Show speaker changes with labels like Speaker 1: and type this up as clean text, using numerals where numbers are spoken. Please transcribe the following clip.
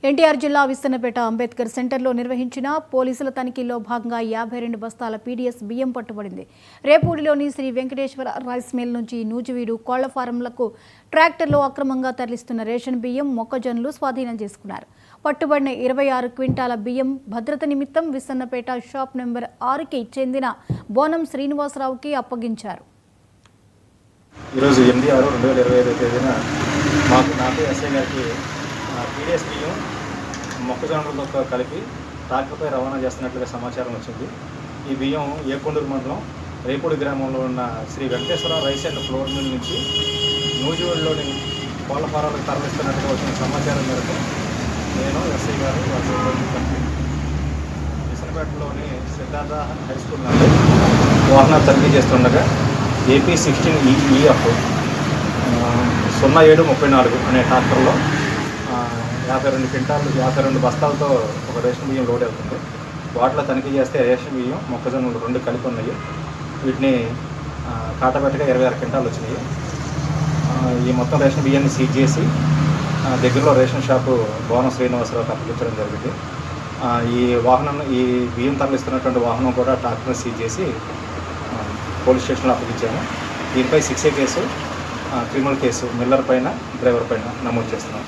Speaker 1: ఎన్టీఆర్ జిల్లా విస్తన్నపేట అంబేద్కర్ సెంటర్లో నిర్వహించిన పోలీసుల తనిఖీల్లో భాగంగా 52 బస్తాల పీడీఎస్ బియ్యం పట్టుబడింది. రేపూడిలోని శ్రీ వెంకటేశ్వర రైస్ మిల్ నుంచి నూజివీడు కోళ్ల ఫారంలకు ట్రాక్టర్లో అక్రమంగా తరలిస్తున్న రేషన్ బియ్యం, మొక్కజొన్నలు స్వాధీనం చేసుకున్నారు. పట్టుబడిన 26 క్వింటాల బియ్యం భద్రత నిమిత్తం విస్తన్నపేట షాప్ నెంబర్ 6కి చెందిన బోనం శ్రీనివాసరావుకి అప్పగించారు.
Speaker 2: ఈరోజు 8/6/2025 తేదీన నాకు ఎస్ఐ గారికి పీడీఎస్ బియ్యం మొక్కజొన్నలతో కలిపి ట్రాక్టర్పై రవాణా చేస్తున్నట్లుగా సమాచారం వచ్చింది. ఈ బియ్యం ఏకొండూరు మండలం రేపూడి గ్రామంలో ఉన్న Shri Venkateswara rice and flour mill నుంచి నూజివీడులోని కోళ్ల ఫారాలకు తరలిస్తున్నట్టుగా వచ్చిన సమాచారం మేరకు నేను ఎస్ఐ గారు విసనపేటలోని సిద్ధార్థ హై స్కూల్ నుండి వాహనాలు తనిఖీ చేస్తుండగా AP 16EF 0734 అనే ట్రాక్టర్లో 52 క్వింటాలు 52 బస్తాలతో ఒక రేషన్ బియ్యం లోడ్ అవుతుంది. వాటిలో తనిఖీ చేస్తే రేషన్ బియ్యం, మొక్కజొన్నలు 2 కలిపి ఉన్నాయి. వీటిని కాటబెట్టగా 26 క్వింటాలు వచ్చినాయి. ఈ మొత్తం రేషన్ బియ్యాన్ని సీజ్ చేసి దగ్గరలో రేషన్ షాపు బోనం శ్రీనివాసరావుకి అప్పగించడం జరిగింది. ఈ బియ్యం తరలిస్తున్నటువంటి వాహనం కూడా ట్రాక్టర్ని సీజ్ చేసి పోలీస్ స్టేషన్లో అప్పగించాము. దీనిపై 6A case, criminal case Miller పైన, డ్రైవర్ పైన నమోదు చేస్తున్నాం.